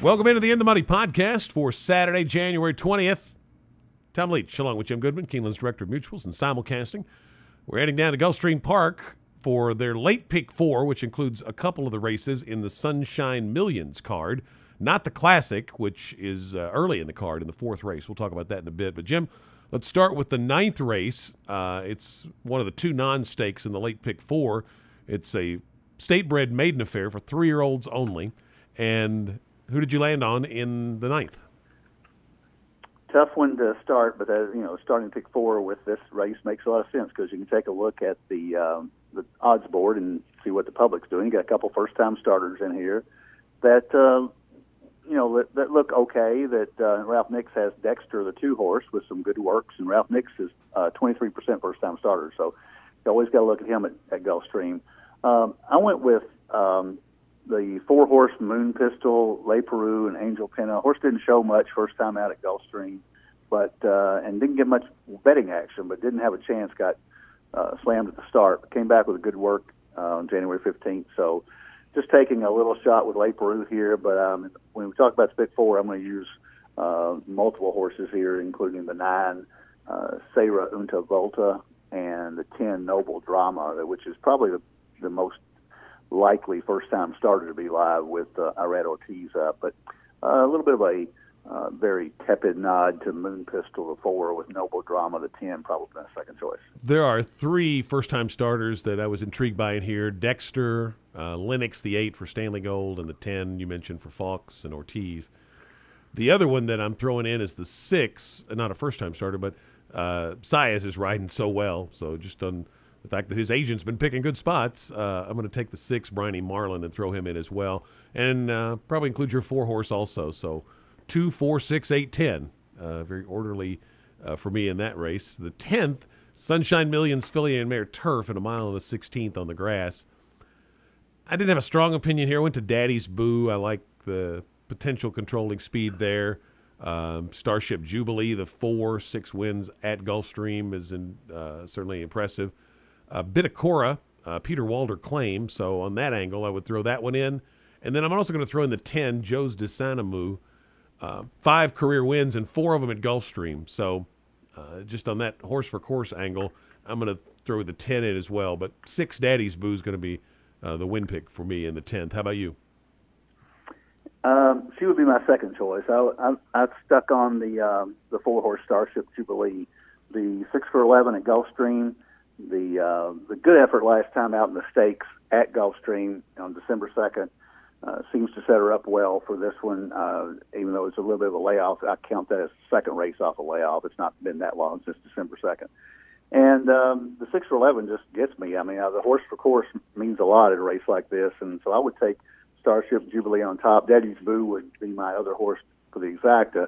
Welcome into the In the Money podcast for Saturday, January 20th. Tom Leach, along with Jim Goodman, Keeneland's Director of Mutuals and Simulcasting. We're heading down to Gulfstream Park for their late pick four, which includes a couple of the races in the Sunshine Millions card. Not the Classic, which is early in the card in the fourth race. We'll talk about that in a bit. But, Jim, let's start with the ninth race. It's one of the two non-stakes in the late pick four. It's a state-bred maiden affair for 3-year-olds only. And who did you land on in the ninth? Tough one to start, but starting pick four with this race makes a lot of sense because you can take a look at the odds board and see what the public's doing. You got a couple first-time starters in here that that look okay. That Ralph Nix has Dexter, the 2-horse, with some good works, and Ralph Nix is 23% first-time starter, so you always got to look at him at Gulfstream. I went with the 4-horse Moon Pistol, Le Peru, and Angel Pinna. Horse didn't show much first time out at Gulfstream, but and didn't get much betting action, but didn't have a chance. Got slammed at the start, but came back with a good work on January 15th. So just taking a little shot with Le Peru here. But when we talk about Spit 4, I'm going to use multiple horses here, including the 9 Serra Unta Volta and the 10 Noble Drama, which is probably the most likely first-time starter to be live with Irad Ortiz up. But a little bit of a very tepid nod to Moon Pistol, the 4, with Noble Drama, the 10, probably my second choice. There are 3 first-time starters that I was intrigued by in here. Dexter, Lennox, the 8 for Stanley Gold, and the 10 you mentioned for Fox and Ortiz. The other one that I'm throwing in is the 6, not a first-time starter, but Saez is riding so well. So just on the fact that his agent's been picking good spots, I'm going to take the 6, Bryony Marlin, and throw him in as well. And probably include your 4-horse also. So 2, 4, 6, 8, 10. Very orderly for me in that race. The 10th, Sunshine Millions Filly and Mare Turf at 1 mile and a 16th on the grass. I didn't have a strong opinion here. I went to Daddy's Boo. I like the potential controlling speed there. Starship Jubilee, the 4, 6 wins at Gulfstream is certainly impressive. Bitacora, Peter Walder claim. So on that angle, I would throw that one in. And then I'm also going to throw in the 10, Joe's de Sanamu. 5 career wins and 4 of them at Gulfstream. So just on that horse for course angle, I'm going to throw the 10 in as well. But 6 Daddy's Boo is going to be the win pick for me in the 10th. How about you? She would be my second choice. I stuck on the 4-horse Starship Jubilee, the 6 for 11 at Gulfstream. The good effort last time out in the stakes at Gulfstream on December 2nd seems to set her up well for this one, even though it's a little bit of a layoff. I count that as the second race off a layoff. It's not been that long since December 2nd. And the 6 for 11 just gets me. I mean, the horse for course means a lot at a race like this, and so I would take Starship Jubilee on top. Daddy's Boo would be my other horse for the exacta.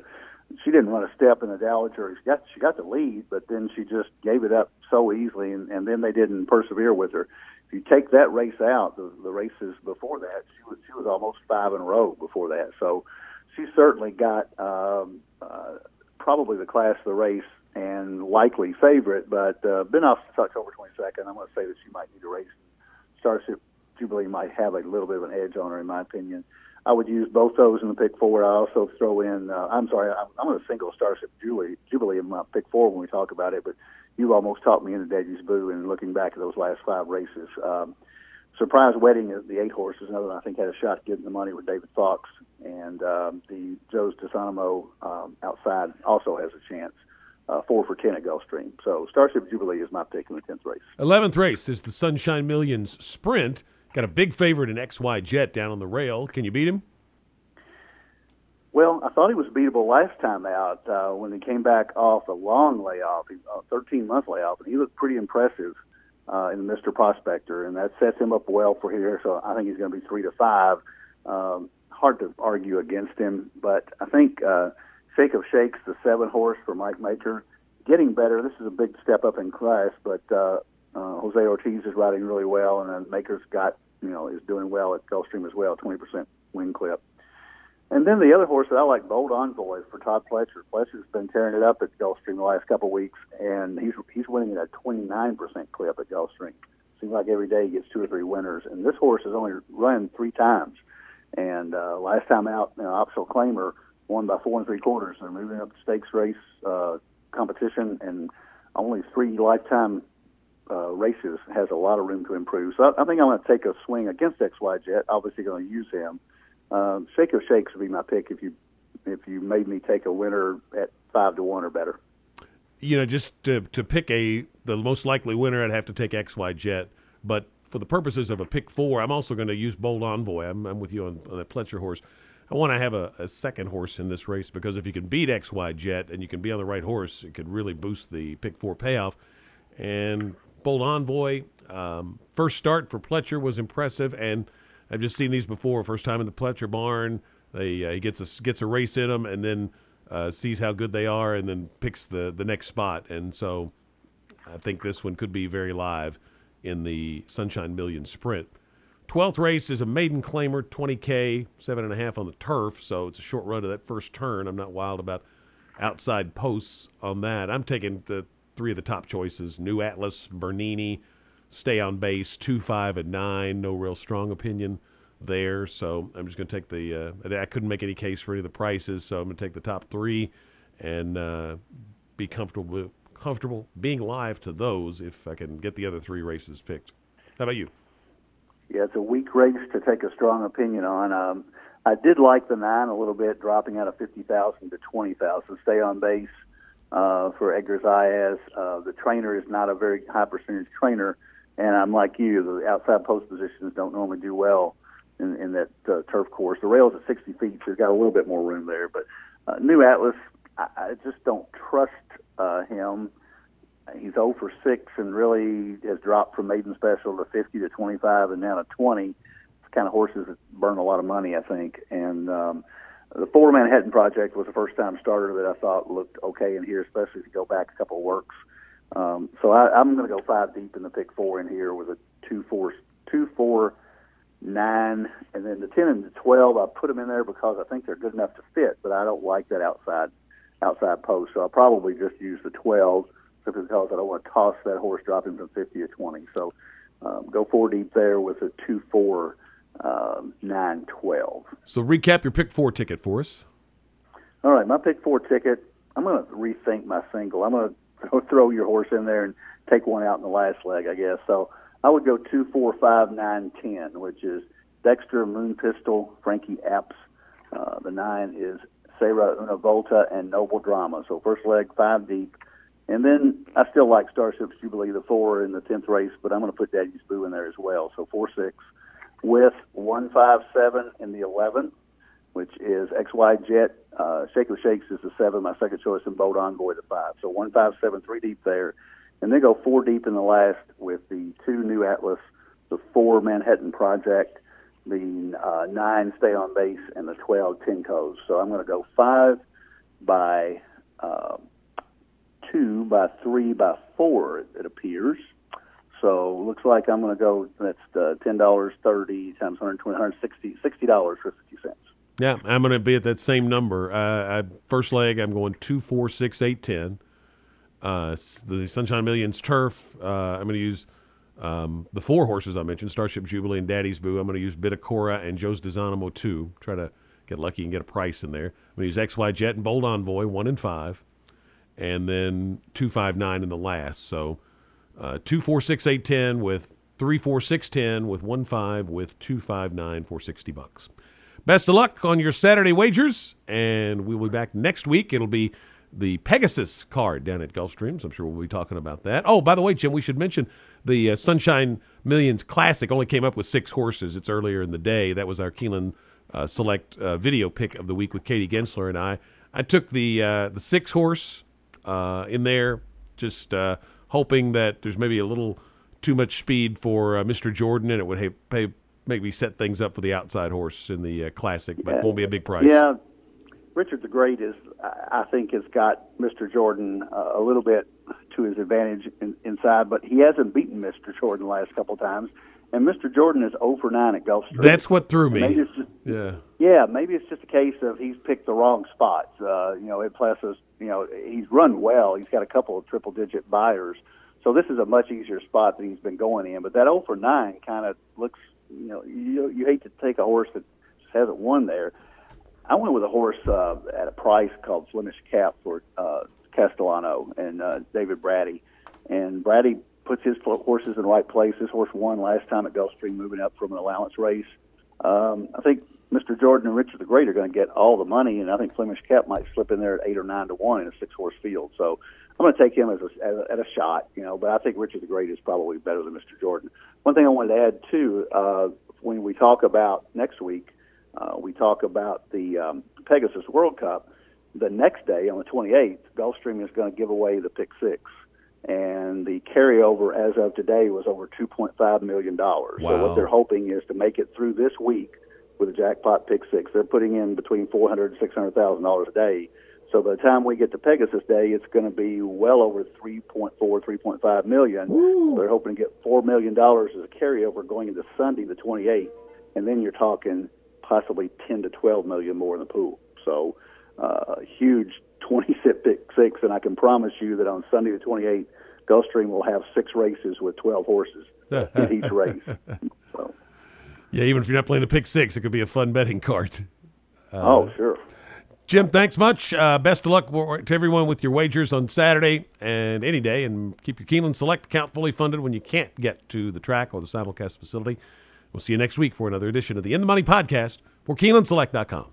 She didn't run a step in the Dowager. She got the lead, but then she just gave it up so easily, and then they didn't persevere with her. If you take that race out, the races before that, she was almost 5 in a row before that. So she certainly got probably the class of the race and likely favorite, but been off since October 22nd. I'm going to say that she might need a race. Starship Jubilee might have a little bit of an edge on her, in my opinion. I would use both those in the pick 4. I also throw in, I'm going to single Starship Jubilee in my pick 4 when we talk about it, but you almost talked me into Daddy's Boo, and looking back at those last 5 races. Surprise Wedding, the 8-horse, is another one I think had a shot at getting the money with David Fox, and the Joe's de Sanamu outside also has a chance. 4 for 10 at Gulfstream. So Starship Jubilee is my pick in the 10th race. 11th race is the Sunshine Millions Sprint. Got a big favorite in XY Jet down on the rail. Can you beat him? Well, I thought he was beatable last time out when he came back off a long layoff, a 13-month layoff, and he looked pretty impressive in Mr. Prospector, and that sets him up well for here. So I think he's going to be 3 to 5. Hard to argue against him, but I think Shake of Shakes, the 7-horse for Mike Maker, getting better. This is a big step up in class, but Jose Ortiz is riding really well, and then Maker's is doing well at Gulfstream as well, 20% win clip. And then the other horse that I like, Bold Envoy for Todd Pletcher. Pletcher's been tearing it up at Gulfstream the last couple of weeks, and he's winning at a 29% clip at Gulfstream. Seems like every day he gets 2 or 3 winners. And this horse has only run 3 times And last time out, optional claimer won by 4 3/4. They're moving up the stakes race competition, and only 3 lifetime races has a lot of room to improve. So I think I'm going to take a swing against XY Jet. Obviously, going to use him. Shake of Shakes would be my pick if you made me take a winner at 5 to 1 or better. Just to pick the most likely winner, I'd have to take XY Jet. But for the purposes of a pick 4, I'm also going to use Bold Envoy. I'm with you on that Pletcher horse. I want to have a second horse in this race because if you can beat XY Jet and you can be on the right horse, it could really boost the pick 4 payoff. And Bold Envoy, first start for Pletcher was impressive, and I've just seen these before. First time in the Pletcher barn, he gets a race in them, and then sees how good they are, and then picks the next spot. And so I think this one could be very live in the Sunshine Million Sprint. 12th race is a maiden claimer, 20K, 7.5 on the turf, so it's a short run to that first turn. I'm not wild about outside posts on that. I'm taking the 3 of the top choices: New Atlas, Bernini, Stay on Base, 2, 5, and 9. No real strong opinion there, so I'm just going to take I couldn't make any case for any of the prices, so I'm going to take the top 3 and be comfortable being live to those if I can get the other 3 races picked. How about you? Yeah, it's a weak race to take a strong opinion on. I did like the 9 a little bit, dropping out of 50,000 to 20,000. Stay on Base for Edgar Zayas. The trainer is not a very high percentage trainer, and I'm like you. The outside post positions don't normally do well in that turf course. The rail's at 60 feet, so he's got a little bit more room there. But New Atlas, I just don't trust him. He's 0 for 6 and really has dropped from maiden special to 50 to 25 and now to 20. It's kind of horses that burn a lot of money, I think. And the 4 Manhattan Project was a first-time starter that I thought looked okay in here, especially if you go back a couple of works. So I'm going to go 5 deep in the pick 4 in here with a 2, 4, 9, and then the 10 and the 12. I put them in there because I think they're good enough to fit, but I don't like that outside post. So I'll probably just use the 12. Because I don't want to toss that horse dropping from 50 to 20. So go 4 deep there with a 2, 4, 9, 12. So recap your pick 4 ticket for us. All right, my pick 4 ticket, I'm going to rethink my single. I'm going to throw your horse in there and take one out in the last leg, I guess. So I would go 2, 4, 5, 9, 10, which is Dexter, Moon Pistol, Frankie Apps. The 9 is Sarah Una Volta and Noble Drama. So first leg, 5 deep. And then I still like Starship's Jubilee, the 4 in the 10th race, but I'm going to put Daddy's Boo in there as well. So 4, 6 with 1, 5, 7 in the 11, which is XY Jet. Shake of Shakes is the 7, my second choice, and Bold Envoy the 5. So 1, 5, 7, 3 deep there. And then go 4 deep in the last with the 2 New Atlas, the 4 Manhattan Project, the 9 Stay on Base, and the 12 Tincos. So I'm going to go 5 by 2 by 3 by 4, it appears. So looks like I'm going to go, that's $10, 30 times 120, $60 for 50 cents. Yeah, I'm going to be at that same number. First leg, I'm going 2, 4, 6, 8, 10. The Sunshine Millions turf, I'm going to use the 4 horses I mentioned, Starship Jubilee and Daddy's Boo. I'm going to use Bitacora and Joe's Desonimo 2. Try to get lucky and get a price in there. I'm going to use XY Jet and Bold Envoy, 1 and 5. And then 2, 5, 9 in the last. So 2, 4, 6, 8, 10 with 3, 4, 6, 10 with 1, 5 with 2, 5, 9 for $60. Best of luck on your Saturday wagers, and we'll be back next week. It'll be the Pegasus card down at Gulfstream, so I'm sure we'll be talking about that. Oh, by the way, Jim, we should mention the Sunshine Millions Classic only came up with 6 horses. It's earlier in the day. That was our Keeneland Select video pick of the week with Katie Gensler and I. I took the 6 horse in there, just hoping that there's maybe a little too much speed for Mr. Jordan, and it would make me set things up for the outside horse in the Classic, but won't be a big price. Yeah, Richard the Great I think, has got Mr. Jordan a little bit to his advantage inside, but he hasn't beaten Mr. Jordan the last couple of times. And Mr. Jordan is 0 for 9 at Gulfstream. That's what threw me. Maybe it's just, maybe it's just a case of he's picked the wrong spots. Ed Plessis, he's run well. He's got a couple of triple-digit buyers. So this is a much easier spot than he's been going in. But that 0 for 9 kind of looks, you hate to take a horse that hasn't won there. I went with a horse at a price called Flemish Cap for Castellano and David Brady. And Brady puts his horses in the right place. This horse won last time at Gulfstream, moving up from an allowance race. I think Mr. Jordan and Richard the Great are going to get all the money, and I think Flemish Cap might slip in there at 8 or 9 to 1 in a 6-horse field. So I'm going to take him at a shot, but I think Richard the Great is probably better than Mr. Jordan. One thing I wanted to add too, when we talk about next week, we talk about the Pegasus World Cup. The next day, on the 28th, Gulfstream is going to give away the Pick Six. And the carryover as of today was over $2.5 million. Wow. So what they're hoping is to make it through this week with a jackpot Pick Six. They're putting in between $400,000 and $600,000 a day. So by the time we get to Pegasus Day, it's going to be well over $3.5 million. Ooh. They're hoping to get $4 million as a carryover going into Sunday, the 28th. And then you're talking possibly 10 to 12 million more in the pool. So huge 26 Pick Six, and I can promise you that on Sunday the 28th, Gulfstream will have 6 races with 12 horses in each race. So. Yeah, even if you're not playing the Pick Six, it could be a fun betting card. Oh, sure. Jim, thanks much. Best of luck to everyone with your wagers on Saturday and any day, and keep your Keeneland Select account fully funded when you can't get to the track or the simulcast facility. We'll see you next week for another edition of the In the Money podcast for KeenelandSelect.com.